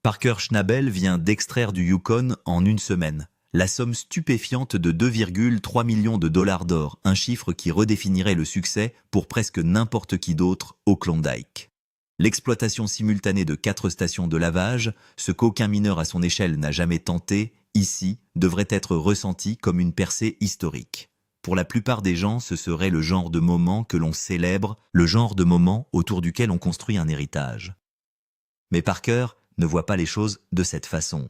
Parker Schnabel vient d'extraire du Yukon en une semaine la somme stupéfiante de 2,3 millions de dollars d'or, un chiffre qui redéfinirait le succès pour presque n'importe qui d'autre au Klondike. L'exploitation simultanée de 4 stations de lavage, ce qu'aucun mineur à son échelle n'a jamais tenté, ici, devrait être ressenti comme une percée historique. Pour la plupart des gens, ce serait le genre de moment que l'on célèbre, le genre de moment autour duquel on construit un héritage. Mais Parker ne voit pas les choses de cette façon.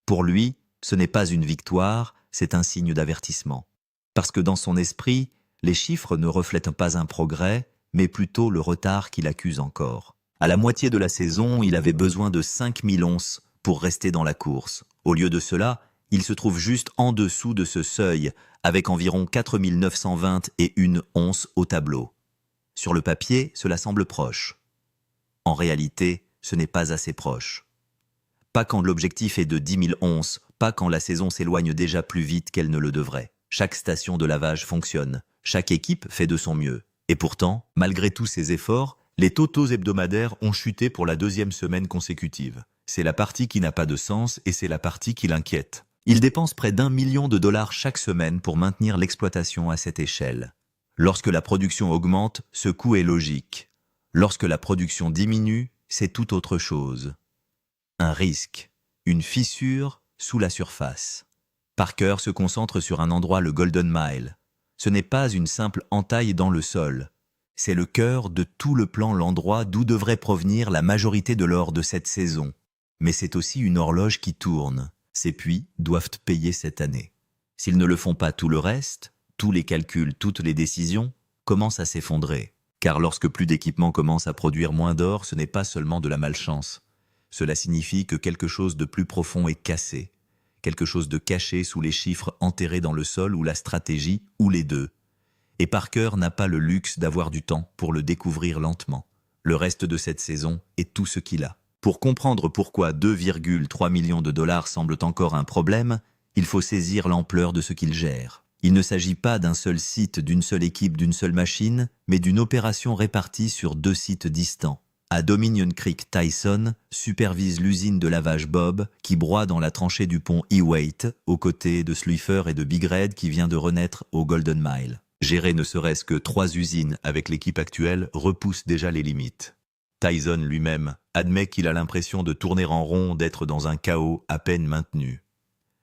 Pour lui, ce n'est pas une victoire, c'est un signe d'avertissement. Parce que dans son esprit, les chiffres ne reflètent pas un progrès, mais plutôt le retard qu'il accuse encore. À la moitié de la saison, il avait besoin de 5000 onces pour rester dans la course. Au lieu de cela, il se trouve juste en dessous de ce seuil, avec environ 4920 et une once au tableau. Sur le papier, cela semble proche. En réalité, ce n'est pas assez proche. Pas quand l'objectif est de 10 000 onces, pas quand la saison s'éloigne déjà plus vite qu'elle ne le devrait. Chaque station de lavage fonctionne, chaque équipe fait de son mieux. Et pourtant, malgré tous ces efforts, les totaux hebdomadaires ont chuté pour la 2e semaine consécutive. C'est la partie qui n'a pas de sens et c'est la partie qui l'inquiète. Il dépense près d'1 million de dollars chaque semaine pour maintenir l'exploitation à cette échelle. Lorsque la production augmente, ce coût est logique. Lorsque la production diminue, c'est tout autre chose. Un risque, une fissure sous la surface. Parker se concentre sur un endroit, le Golden Mile. Ce n'est pas une simple entaille dans le sol. C'est le cœur de tout le plan, l'endroit d'où devrait provenir la majorité de l'or de cette saison. Mais c'est aussi une horloge qui tourne. Ces puits doivent payer cette année. S'ils ne le font pas, tout le reste, tous les calculs, toutes les décisions, commencent à s'effondrer. Car lorsque plus d'équipements commencent à produire moins d'or, ce n'est pas seulement de la malchance. Cela signifie que quelque chose de plus profond est cassé, quelque chose de caché sous les chiffres enterrés dans le sol ou la stratégie, ou les deux. Et Parker n'a pas le luxe d'avoir du temps pour le découvrir lentement. Le reste de cette saison est tout ce qu'il a. Pour comprendre pourquoi 2,3 millions de dollars semblent encore un problème, il faut saisir l'ampleur de ce qu'il gère. Il ne s'agit pas d'un seul site, d'une seule équipe, d'une seule machine, mais d'une opération répartie sur 2 sites distants. À Dominion Creek, Tyson supervise l'usine de lavage Bob qui broie dans la tranchée du pont E-Waite, aux côtés de Slipher et de Big Red qui vient de renaître au Golden Mile. Gérer ne serait-ce que 3 usines avec l'équipe actuelle repousse déjà les limites. Tyson lui-même admet qu'il a l'impression de tourner en rond, d'être dans un chaos à peine maintenu.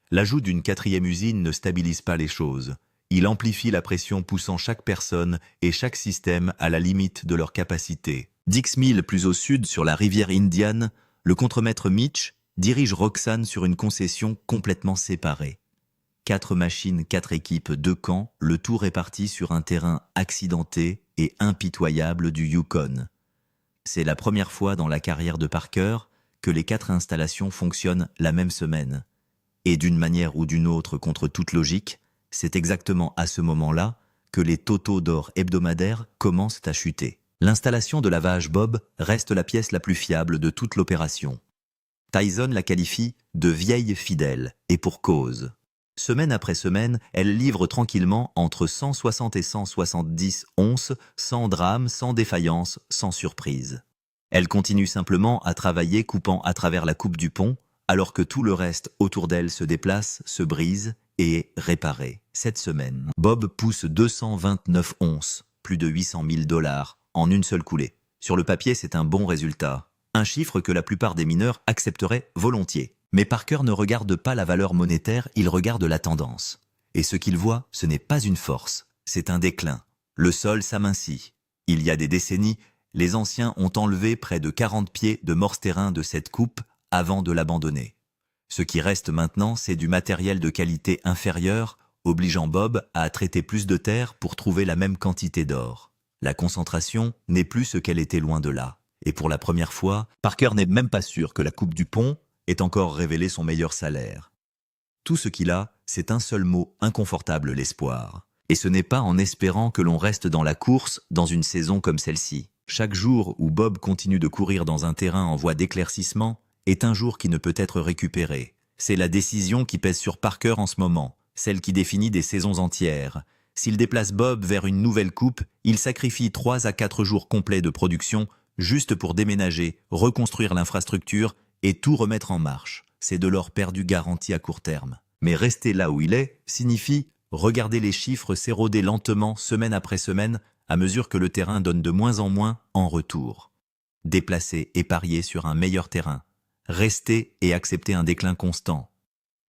L'ajout d'une 4e usine ne stabilise pas les choses. Il amplifie la pression, poussant chaque personne et chaque système à la limite de leur capacité. 10 milles plus au sud, sur la rivière Indian, le contremaître Mitch dirige Roxanne sur une concession complètement séparée. 4 machines, 4 équipes, 2 camps, le tout réparti sur un terrain accidenté et impitoyable du Yukon. C'est la première fois dans la carrière de Parker que les 4 installations fonctionnent la même semaine. Et d'une manière ou d'une autre, contre toute logique, c'est exactement à ce moment-là que les totaux d'or hebdomadaires commencent à chuter. L'installation de lavage Bob reste la pièce la plus fiable de toute l'opération. Tyson la qualifie de vieille fidèle, et pour cause. Semaine après semaine, elle livre tranquillement entre 160 et 170 onces, sans drame, sans défaillance, sans surprise. Elle continue simplement à travailler, coupant à travers la coupe du pont, alors que tout le reste autour d'elle se déplace, se brise et est réparé. Cette semaine, Bob pousse 229 onces, plus de 800 000 dollars, en une seule coulée. Sur le papier, c'est un bon résultat. Un chiffre que la plupart des mineurs accepteraient volontiers. Mais Parker ne regarde pas la valeur monétaire, il regarde la tendance. Et ce qu'il voit, ce n'est pas une force, c'est un déclin. Le sol s'amincit. Il y a des décennies, les anciens ont enlevé près de 40 pieds de morse-terrain de cette coupe avant de l'abandonner. Ce qui reste maintenant, c'est du matériel de qualité inférieure, obligeant Bob à traiter plus de terre pour trouver la même quantité d'or. La concentration n'est plus ce qu'elle était, loin de là. Et pour la première fois, Parker n'est même pas sûr que la coupe du pont ait encore révélé son meilleur salaire. Tout ce qu'il a, c'est un seul mot inconfortable: l'espoir. Et ce n'est pas en espérant que l'on reste dans la course dans une saison comme celle-ci. Chaque jour où Bob continue de courir dans un terrain en voie d'éclaircissement est un jour qui ne peut être récupéré. C'est la décision qui pèse sur Parker en ce moment, celle qui définit des saisons entières. S'il déplace Bob vers une nouvelle coupe, il sacrifie 3 à 4 jours complets de production juste pour déménager, reconstruire l'infrastructure et tout remettre en marche. C'est de l'or perdu garanti à court terme. Mais rester là où il est signifie regarder les chiffres s'éroder lentement semaine après semaine à mesure que le terrain donne de moins en retour. Déplacer et parier sur un meilleur terrain. Rester et accepter un déclin constant.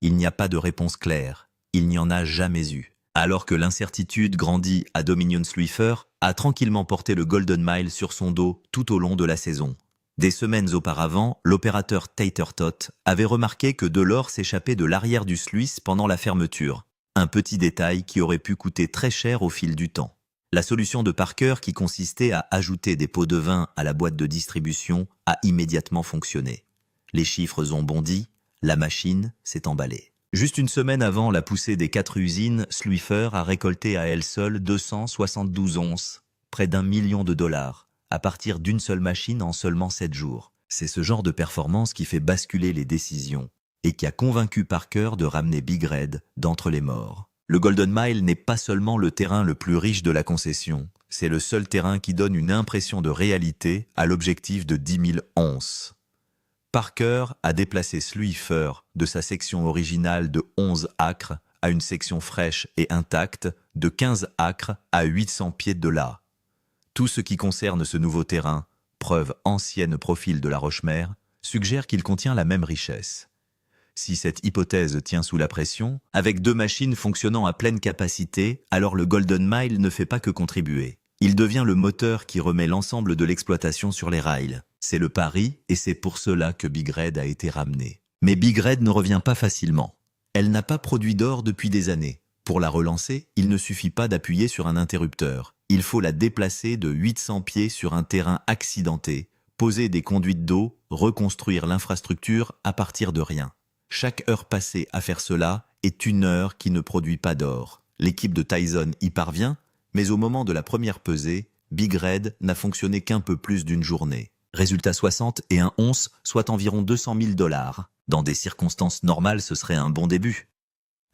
Il n'y a pas de réponse claire. Il n'y en a jamais eu. Alors que l'incertitude grandit à Dominion Sluyfer a tranquillement porté le Golden Mile sur son dos tout au long de la saison. Des semaines auparavant, l'opérateur Tater Tot avait remarqué que de l'or s'échappait de l'arrière du sluice pendant la fermeture. Un petit détail qui aurait pu coûter très cher au fil du temps. La solution de Parker, qui consistait à ajouter des pots de vin à la boîte de distribution, a immédiatement fonctionné. Les chiffres ont bondi, la machine s'est emballée. Juste une semaine avant la poussée des 4 usines, Sluyfer a récolté à elle seule 272 onces, près d'1 million de dollars, à partir d'une seule machine en seulement 7 jours. C'est ce genre de performance qui fait basculer les décisions et qui a convaincu Parker de ramener Big Red d'entre les morts. Le Golden Mile n'est pas seulement le terrain le plus riche de la concession, c'est le seul terrain qui donne une impression de réalité à l'objectif de 10 000 onces. Parker a déplacé Sluyfer de sa section originale de 11 acres à une section fraîche et intacte de 15 acres à 800 pieds de là. Tout ce qui concerne ce nouveau terrain, preuve ancienne profil de la Rochemer, suggère qu'il contient la même richesse. Si cette hypothèse tient sous la pression, avec 2 machines fonctionnant à pleine capacité, alors le Golden Mile ne fait pas que contribuer. Il devient le moteur qui remet l'ensemble de l'exploitation sur les rails. C'est le pari et c'est pour cela que Big Red a été ramenée. Mais Big Red ne revient pas facilement. Elle n'a pas produit d'or depuis des années. Pour la relancer, il ne suffit pas d'appuyer sur un interrupteur. Il faut la déplacer de 800 pieds sur un terrain accidenté, poser des conduites d'eau, reconstruire l'infrastructure à partir de rien. Chaque heure passée à faire cela est une heure qui ne produit pas d'or. L'équipe de Tyson y parvient, mais au moment de la première pesée, Big Red n'a fonctionné qu'un peu plus d'une journée. Résultat 60 et un once, soit environ 200 000 dollars. Dans des circonstances normales, ce serait un bon début.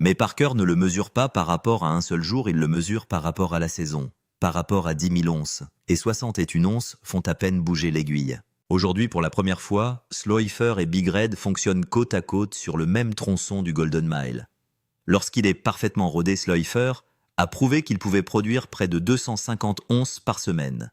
Mais Parker ne le mesure pas par rapport à un seul jour, il le mesure par rapport à la saison, par rapport à 10 000 onces. Et 60 et une once font à peine bouger l'aiguille. Aujourd'hui, pour la première fois, Sluyfer et Big Red fonctionnent côte à côte sur le même tronçon du Golden Mile. Lorsqu'il est parfaitement rodé, Sluyfer a prouvé qu'il pouvait produire près de 250 onces par semaine.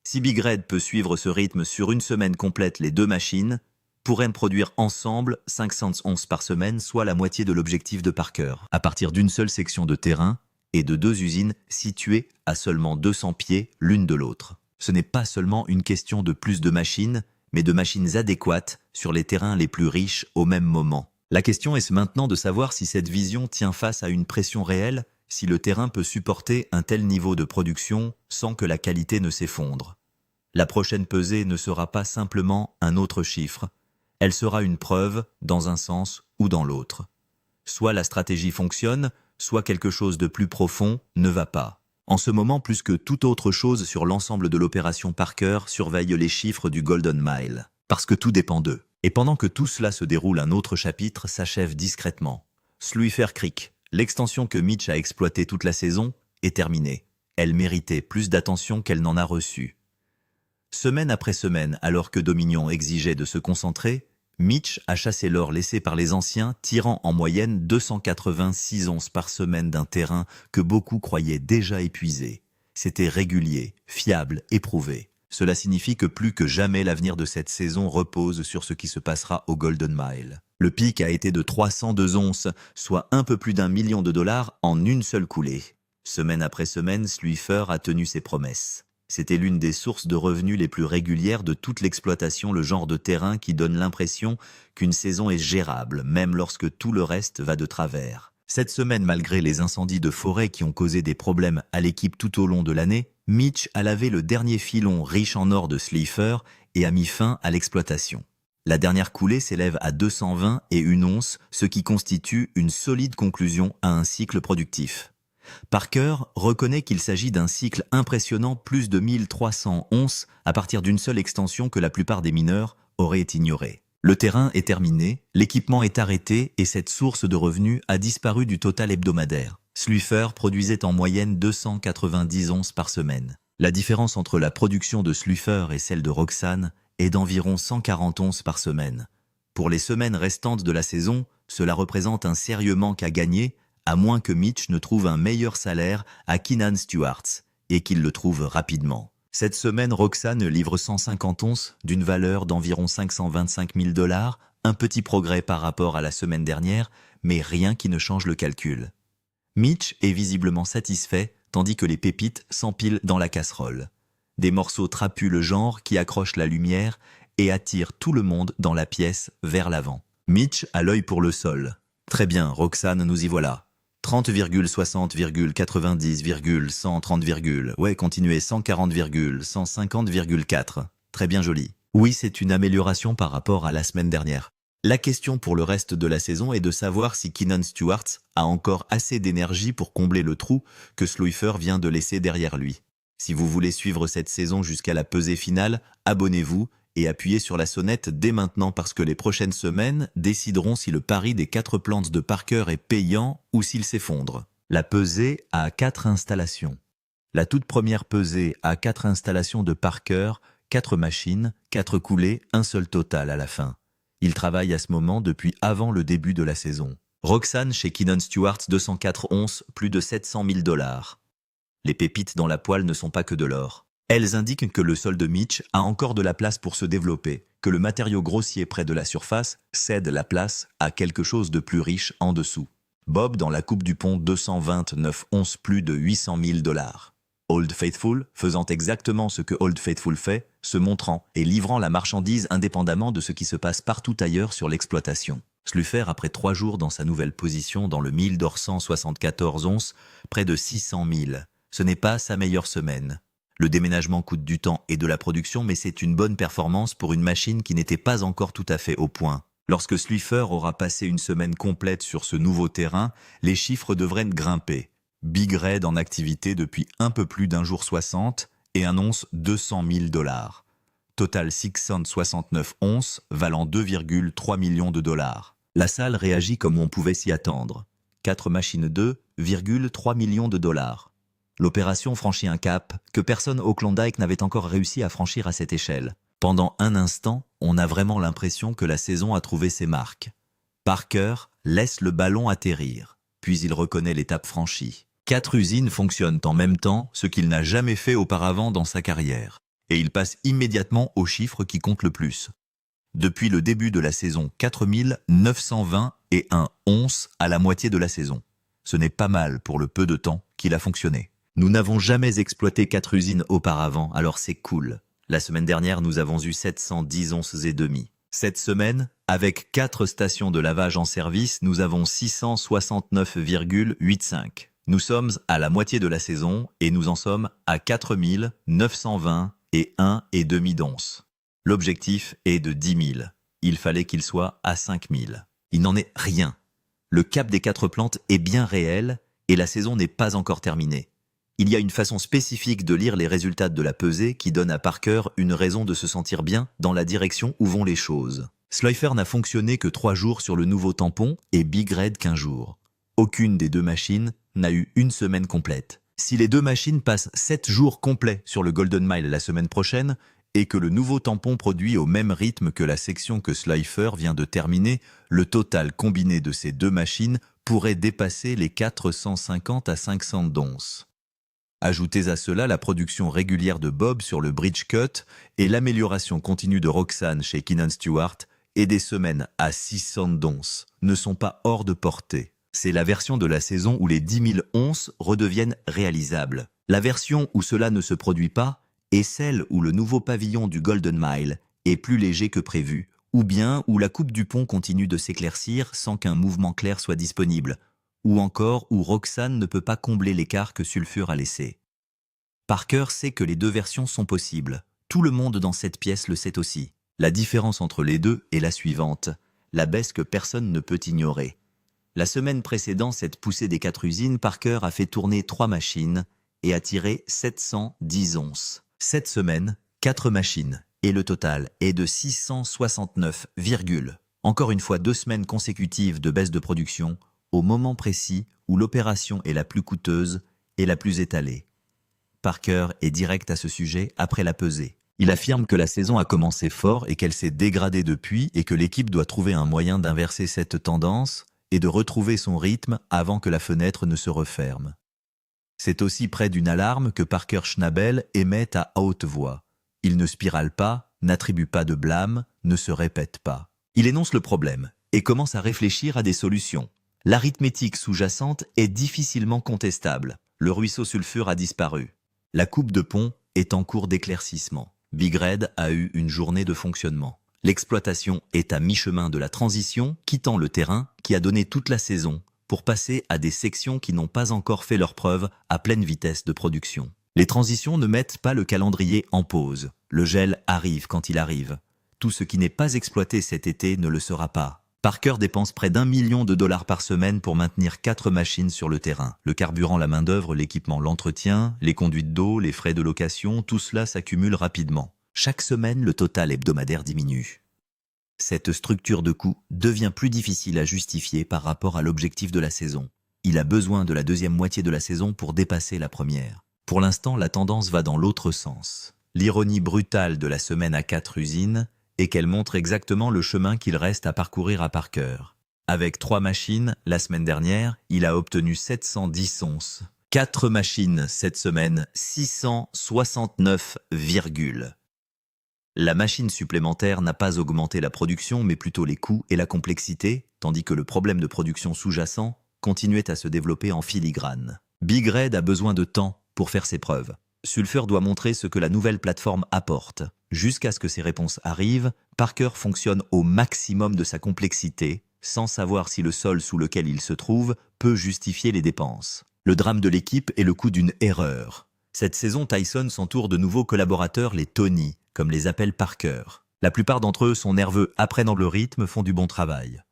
Si Big Red peut suivre ce rythme sur une semaine complète, les 2 machines pourraient produire ensemble 500 onces par semaine, soit la moitié de l'objectif de Parker, à partir d'une seule section de terrain et de 2 usines situées à seulement 200 pieds l'une de l'autre. Ce n'est pas seulement une question de plus de machines, mais de machines adéquates sur les terrains les plus riches au même moment. La question est maintenant de savoir si cette vision tient face à une pression réelle, si le terrain peut supporter un tel niveau de production sans que la qualité ne s'effondre. La prochaine pesée ne sera pas simplement un autre chiffre, elle sera une preuve dans un sens ou dans l'autre. Soit la stratégie fonctionne, soit quelque chose de plus profond ne va pas. En ce moment, plus que toute autre chose sur l'ensemble de l'opération Parker, surveille les chiffres du Golden Mile, parce que tout dépend d'eux. Et pendant que tout cela se déroule, un autre chapitre s'achève discrètement. Sluyfer Creek, l'extension que Mitch a exploitée toute la saison, est terminée. Elle méritait plus d'attention qu'elle n'en a reçu. Semaine après semaine, alors que Dominion exigeait de se concentrer, Mitch a chassé l'or laissé par les anciens, tirant en moyenne 286 onces par semaine d'un terrain que beaucoup croyaient déjà épuisé. C'était régulier, fiable, éprouvé. Cela signifie que plus que jamais l'avenir de cette saison repose sur ce qui se passera au Golden Mile. Le pic a été de 302 onces, soit un peu plus d'1 million de dollars en une seule coulée. Semaine après semaine, Sluyfer a tenu ses promesses. C'était l'une des sources de revenus les plus régulières de toute l'exploitation, le genre de terrain qui donne l'impression qu'une saison est gérable, même lorsque tout le reste va de travers. Cette semaine, malgré les incendies de forêt qui ont causé des problèmes à l'équipe tout au long de l'année, Mitch a lavé le dernier filon riche en or de Sluyfer et a mis fin à l'exploitation. La dernière coulée s'élève à 220 et une once, ce qui constitue une solide conclusion à un cycle productif. Parker reconnaît qu'il s'agit d'un cycle impressionnant, plus de 1300 onces à partir d'une seule extension que la plupart des mineurs auraient ignorée. Le terrain est terminé, l'équipement est arrêté et cette source de revenus a disparu du total hebdomadaire. Sluyfer produisait en moyenne 290 onces par semaine. La différence entre la production de Sluyfer et celle de Roxane est d'environ 140 onces par semaine. Pour les semaines restantes de la saison, cela représente un sérieux manque à gagner, à moins que Mitch ne trouve un meilleur salaire à Keenan Stewart, et qu'il le trouve rapidement. Cette semaine, Roxane livre 150 onces d'une valeur d'environ 525 000 $, un petit progrès par rapport à la semaine dernière, mais rien qui ne change le calcul. Mitch est visiblement satisfait, tandis que les pépites s'empilent dans la casserole. Des morceaux trapus le genre qui accrochent la lumière et attirent tout le monde dans la pièce vers l'avant. Mitch a l'œil pour le sol. Très bien, Roxane, nous y voilà. 30,60,90,130, ouais, continuez, 140,150,4. Très bien joli. Oui, c'est une amélioration par rapport à la semaine dernière. La question pour le reste de la saison est de savoir si Keenan Stewart a encore assez d'énergie pour combler le trou que Sluyfer vient de laisser derrière lui. Si vous voulez suivre cette saison jusqu'à la pesée finale, abonnez-vous et appuyez sur la sonnette dès maintenant parce que les prochaines semaines décideront si le pari des 4 plantes de Parker est payant ou s'il s'effondre. La pesée a 4 installations. La toute première pesée a 4 installations de Parker, 4 machines, 4 coulées, un seul total à la fin. Il travaille à ce moment depuis avant le début de la saison. Roxane chez Keenan Stewart, 204 onces, plus de 700 000 $. Les pépites dans la poêle ne sont pas que de l'or. Elles indiquent que le sol de Mitch a encore de la place pour se développer, que le matériau grossier près de la surface cède la place à quelque chose de plus riche en dessous. Bob dans la coupe du pont, 229 onces, plus de 800 000 $. Old Faithful faisant exactement ce que Old Faithful fait, se montrant et livrant la marchandise indépendamment de ce qui se passe partout ailleurs sur l'exploitation. Sluyfer, après 3 jours dans sa nouvelle position dans le 1000 d'or 174 onces, près de 600 000. Ce n'est pas sa meilleure semaine. Le déménagement coûte du temps et de la production, mais c'est une bonne performance pour une machine qui n'était pas encore tout à fait au point. Lorsque Sluyfer aura passé une semaine complète sur ce nouveau terrain, les chiffres devraient grimper. Big Red en activité depuis un peu plus d'un jour 60 et annonce 200 000 $. Total 669 onces, valant 2,3 millions de $. La salle réagit comme on pouvait s'y attendre. 4 machines 2,3 millions de $. L'opération franchit un cap que personne au Klondike n'avait encore réussi à franchir à cette échelle. Pendant un instant, on a vraiment l'impression que la saison a trouvé ses marques. Parker laisse le ballon atterrir, puis il reconnaît l'étape franchie. 4 usines fonctionnent en même temps, ce qu'il n'a jamais fait auparavant dans sa carrière. Et il passe immédiatement aux chiffres qui comptent le plus. Depuis le début de la saison, 4 920 et 1 once à la moitié de la saison. Ce n'est pas mal pour le peu de temps qu'il a fonctionné. Nous n'avons jamais exploité 4 usines auparavant, alors c'est cool. La semaine dernière, nous avons eu 710 onces et demi. Cette semaine, avec 4 stations de lavage en service, nous avons 669,85. Nous sommes à la moitié de la saison et nous en sommes à 4 920 et 1,5 d'once. L'objectif est de 10 000. Il fallait qu'il soit à 5 000. Il n'en est rien. Le cap des 4 plantes est bien réel et la saison n'est pas encore terminée. Il y a une façon spécifique de lire les résultats de la pesée qui donne à Parker une raison de se sentir bien dans la direction où vont les choses. Sluyfer n'a fonctionné que 3 jours sur le nouveau tampon et Big Red qu'1 jour. Aucune des 2 machines n'a eu une semaine complète. Si les 2 machines passent 7 jours complets sur le Golden Mile la semaine prochaine et que le nouveau tampon produit au même rythme que la section que Sluyfer vient de terminer, le total combiné de ces 2 machines pourrait dépasser les 450 à 500 d'onces. Ajoutez à cela la production régulière de Bob sur le bridge cut et l'amélioration continue de Roxane chez Keenan Stewart et des semaines à 600 d'onces ne sont pas hors de portée. C'est la version de la saison où les 10 000 onces redeviennent réalisables. La version où cela ne se produit pas est celle où le nouveau pavillon du Golden Mile est plus léger que prévu, ou bien où la coupe du pont continue de s'éclaircir sans qu'un mouvement clair soit disponible, ou encore où Roxane ne peut pas combler l'écart que Sulfur a laissé. Parker sait que les 2 versions sont possibles. Tout le monde dans cette pièce le sait aussi. La différence entre les 2 est la suivante, la baisse que personne ne peut ignorer. La semaine précédant cette poussée des 4 usines, Parker a fait tourner 3 machines et a tiré 710 onces. Cette semaine, 4 machines et le total est de 669, encore une fois 2 semaines consécutives de baisse de production au moment précis où l'opération est la plus coûteuse et la plus étalée. Parker est direct à ce sujet après la pesée. Il affirme que la saison a commencé fort et qu'elle s'est dégradée depuis et que l'équipe doit trouver un moyen d'inverser cette tendance et de retrouver son rythme avant que la fenêtre ne se referme. C'est aussi près d'une alarme que Parker Schnabel émet à haute voix. Il ne spirale pas, n'attribue pas de blâme, ne se répète pas. Il énonce le problème et commence à réfléchir à des solutions. L'arithmétique sous-jacente est difficilement contestable. Le ruisseau sulfure a disparu. La coupe de pont est en cours d'éclaircissement. Big Red a eu une journée de fonctionnement. L'exploitation est à mi-chemin de la transition, quittant le terrain qui a donné toute la saison pour passer à des sections qui n'ont pas encore fait leurs preuves à pleine vitesse de production. Les transitions ne mettent pas le calendrier en pause. Le gel arrive quand il arrive. Tout ce qui n'est pas exploité cet été ne le sera pas. Parker dépense près d'1 million de dollars par semaine pour maintenir 4 machines sur le terrain. Le carburant, la main-d'œuvre, l'équipement, l'entretien, les conduites d'eau, les frais de location, tout cela s'accumule rapidement. Chaque semaine, le total hebdomadaire diminue. Cette structure de coût devient plus difficile à justifier par rapport à l'objectif de la saison. Il a besoin de la deuxième moitié de la saison pour dépasser la première. Pour l'instant, la tendance va dans l'autre sens. L'ironie brutale de la semaine à 4 usines est qu'elle montre exactement le chemin qu'il reste à parcourir à Parker. Avec 3 machines, la semaine dernière, il a obtenu 710 onces. 4 machines cette semaine, 669, La machine supplémentaire n'a pas augmenté la production, mais plutôt les coûts et la complexité, tandis que le problème de production sous-jacent continuait à se développer en filigrane. Big Red a besoin de temps pour faire ses preuves. Sulfur doit montrer ce que la nouvelle plateforme apporte. Jusqu'à ce que ces réponses arrivent, Parker fonctionne au maximum de sa complexité, sans savoir si le sol sous lequel il se trouve peut justifier les dépenses. Le drame de l'équipe est le coût d'une erreur. Cette saison, Tyson s'entoure de nouveaux collaborateurs, les Tony, comme les appelle Parker. La plupart d'entre eux sont nerveux, apprennent le rythme, font du bon travail.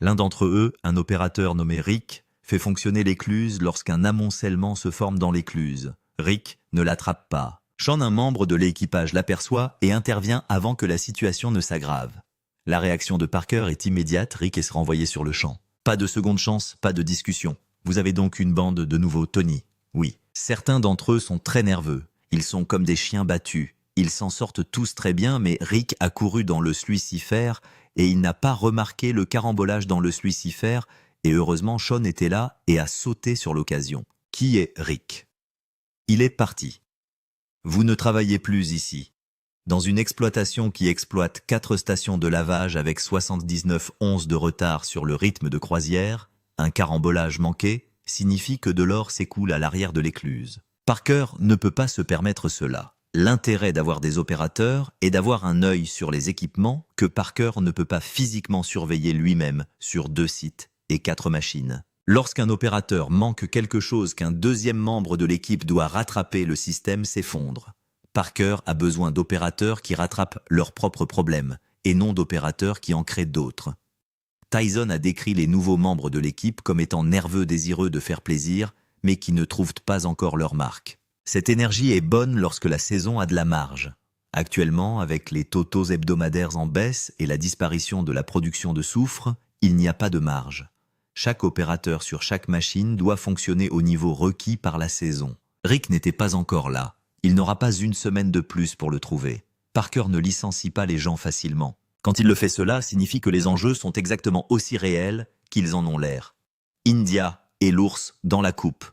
L'un d'entre eux, un opérateur nommé Rick, fait fonctionner l'écluse lorsqu'un amoncellement se forme dans l'écluse. Rick ne l'attrape pas. Sean, un membre de l'équipage, l'aperçoit et intervient avant que la situation ne s'aggrave. La réaction de Parker est immédiate, Rick est renvoyé sur le champ. Pas de seconde chance, pas de discussion. Vous avez donc une bande de nouveaux Tony. Oui. Certains d'entre eux sont très nerveux. Ils sont comme des chiens battus. Ils s'en sortent tous très bien, mais Rick a couru dans le Sluicifère et il n'a pas remarqué le carambolage dans le Sluicifère et heureusement Sean était là et a sauté sur l'occasion. Qui est Rick? Il est parti. Vous ne travaillez plus ici. Dans une exploitation qui exploite 4 stations de lavage avec 79 onces de retard sur le rythme de croisière, un carambolage manqué signifie que de l'or s'écoule à l'arrière de l'écluse. Parker ne peut pas se permettre cela. L'intérêt d'avoir des opérateurs est d'avoir un œil sur les équipements que Parker ne peut pas physiquement surveiller lui-même sur 2 sites et 4 machines. Lorsqu'un opérateur manque quelque chose qu'un deuxième membre de l'équipe doit rattraper, le système s'effondre. Parker a besoin d'opérateurs qui rattrapent leurs propres problèmes et non d'opérateurs qui en créent d'autres. Tyson a décrit les nouveaux membres de l'équipe comme étant nerveux, désireux de faire plaisir, mais qui ne trouvent pas encore leur marque. Cette énergie est bonne lorsque la saison a de la marge. Actuellement, avec les totaux hebdomadaires en baisse et la disparition de la production de soufre, il n'y a pas de marge. Chaque opérateur sur chaque machine doit fonctionner au niveau requis par la saison. Rick n'était pas encore là. Il n'aura pas une semaine de plus pour le trouver. Parker ne licencie pas les gens facilement. Quand il le fait, cela signifie que les enjeux sont exactement aussi réels qu'ils en ont l'air. India et l'ours dans la coupe.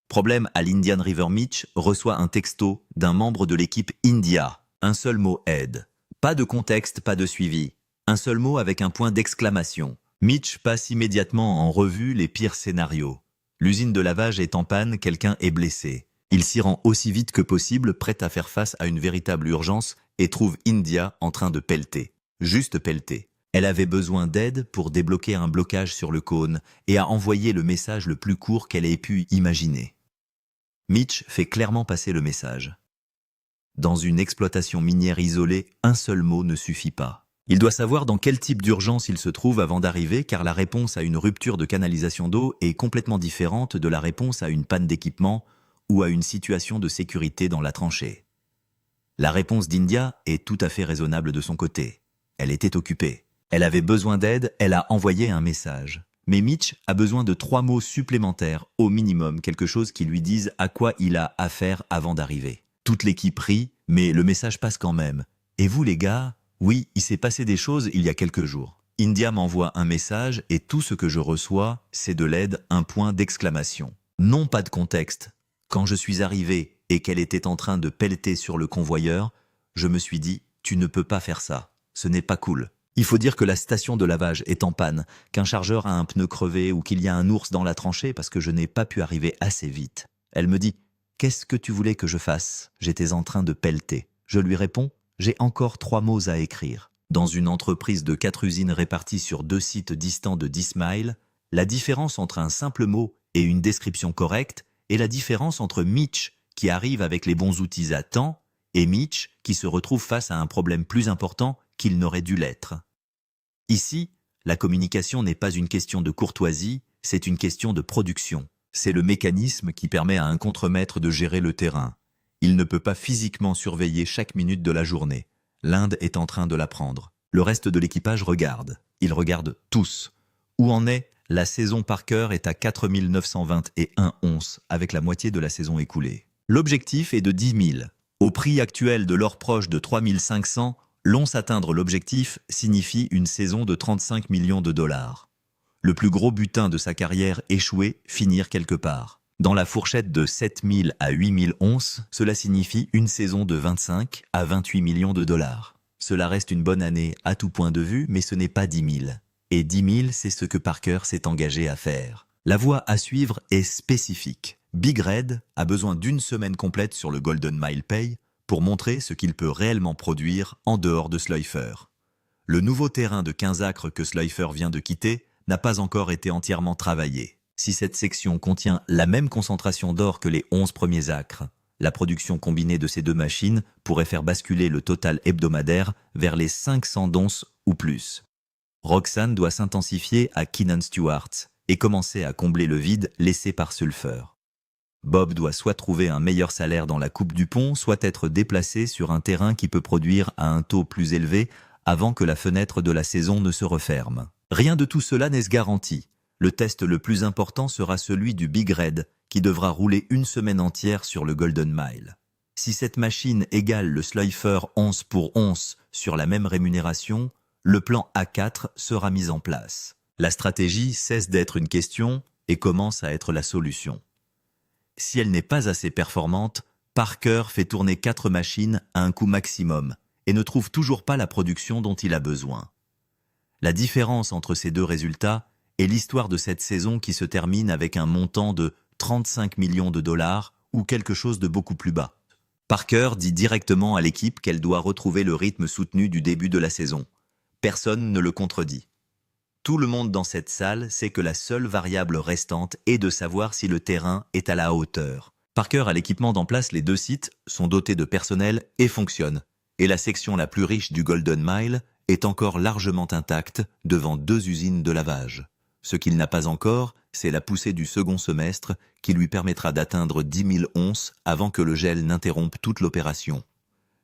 Problème à l'Indian River. Mitch reçoit un texto d'un membre de l'équipe India. Un seul mot aide. Pas de contexte, pas de suivi. Un seul mot avec un point d'exclamation. Mitch passe immédiatement en revue les pires scénarios. L'usine de lavage est en panne, quelqu'un est blessé. Il s'y rend aussi vite que possible, prêt à faire face à une véritable urgence, et trouve India en train de pelleter. Juste pelleter. Elle avait besoin d'aide pour débloquer un blocage sur le cône et a envoyé le message le plus court qu'elle ait pu imaginer. Mitch fait clairement passer le message. Dans une exploitation minière isolée, un seul mot ne suffit pas. Il doit savoir dans quel type d'urgence il se trouve avant d'arriver, car la réponse à une rupture de canalisation d'eau est complètement différente de la réponse à une panne d'équipement ou à une situation de sécurité dans la tranchée. La réponse d'India est tout à fait raisonnable de son côté. Elle était occupée. Elle avait besoin d'aide, elle a envoyé un message. Mais Mitch a besoin de 3 mots supplémentaires, au minimum, quelque chose qui lui dise à quoi il a affaire avant d'arriver. Toute l'équipe rit, Mais le message passe quand même. Et vous les gars? Oui, il s'est passé des choses il y a quelques jours. India m'envoie un message et tout ce que je reçois, c'est de l'aide, un point d'exclamation. Non, pas de contexte. Quand je suis arrivé et qu'elle était en train de pelleter sur le convoyeur, je me suis dit, tu ne peux pas faire ça. Ce n'est pas cool. Il faut dire que la station de lavage est en panne, qu'un chargeur a un pneu crevé ou qu'il y a un ours dans la tranchée parce que je n'ai pas pu arriver assez vite. Elle me dit, qu'est-ce que tu voulais que je fasse? J'étais en train de pelleter. Je lui réponds, j'ai encore 3 mots à écrire. Dans une entreprise de 4 usines réparties sur 2 sites distants de 10 miles, la différence entre un simple mot et une description correcte est la différence entre Mitch, qui arrive avec les bons outils à temps, et Mitch, qui se retrouve face à un problème plus important qu'il n'aurait dû l'être. Ici, la communication n'est pas une question de courtoisie, c'est une question de production. C'est le mécanisme qui permet à un contremaître de gérer le terrain. Il ne peut pas physiquement surveiller chaque minute de la journée. L'Inde est en train de l'apprendre. Le reste de l'équipage regarde. Ils regardent tous. Où en est? La saison Parker est à 4 921 onces, avec la moitié de la saison écoulée. L'objectif est de 10 000. Au prix actuel de l'or proche de 3 500, l'once atteindre l'objectif signifie une saison de 35 millions de dollars. Le plus gros butin de sa carrière échoué, finir quelque part. Dans la fourchette de 7 000 à 8 000 onces, cela signifie une saison de 25 à 28 millions de dollars. Cela reste une bonne année à tout point de vue, mais ce n'est pas 10 000. Et 10 000, c'est ce que Parker s'est engagé à faire. La voie à suivre est spécifique. Big Red a besoin d'une semaine complète sur le Golden Mile Pay pour montrer ce qu'il peut réellement produire en dehors de Sluyfer. Le nouveau terrain de 15 acres que Sluyfer vient de quitter n'a pas encore été entièrement travaillé. Si cette section contient la même concentration d'or que les 11 premiers acres, la production combinée de ces 2 machines pourrait faire basculer le total hebdomadaire vers les 500 onces ou plus. Roxanne doit s'intensifier à Keenan Stewart et commencer à combler le vide laissé par Sulphur. Bob doit soit trouver un meilleur salaire dans la coupe du pont, soit être déplacé sur un terrain qui peut produire à un taux plus élevé avant que la fenêtre de la saison ne se referme. Rien de tout cela n'est garanti. Le test le plus important sera celui du Big Red, qui devra rouler une semaine entière sur le Golden Mile. Si cette machine égale le Sluyfer once pour once sur la même rémunération, le plan A4 sera mis en place. La stratégie cesse d'être une question et commence à être la solution. Si elle n'est pas assez performante, Parker fait tourner 4 machines à un coût maximum et ne trouve toujours pas la production dont il a besoin. La différence entre ces 2 résultats est l'histoire de cette saison qui se termine avec un montant de 35 millions de dollars ou quelque chose de beaucoup plus bas. Parker dit directement à l'équipe qu'elle doit retrouver le rythme soutenu du début de la saison. Personne ne le contredit. Tout le monde dans cette salle sait que la seule variable restante est de savoir si le terrain est à la hauteur. Parker a l'équipement d'en place, les 2 sites sont dotés de personnel et fonctionnent. Et la section la plus riche du Golden Mile est encore largement intacte devant 2 usines de lavage. Ce qu'il n'a pas encore, c'est la poussée du second semestre qui lui permettra d'atteindre 10 000 onces avant que le gel n'interrompe toute l'opération.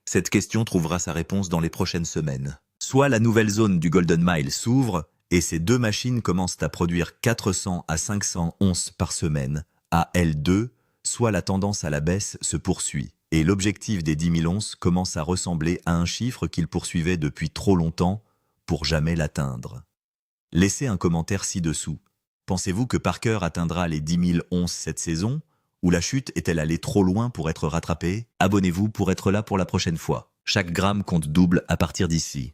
Cette question trouvera sa réponse dans les prochaines semaines. Soit la nouvelle zone du Golden Mile s'ouvre et ces 2 machines commencent à produire 400 à 500 onces par semaine à L2, soit la tendance à la baisse se poursuit et l'objectif des 10 000 onces commence à ressembler à un chiffre qu'il poursuivait depuis trop longtemps pour jamais l'atteindre. Laissez un commentaire ci-dessous. Pensez-vous que Parker atteindra les 10 000 onces cette saison? Ou la chute est-elle allée trop loin pour être rattrapée? Abonnez-vous pour être là pour la prochaine fois. Chaque gramme compte double à partir d'ici.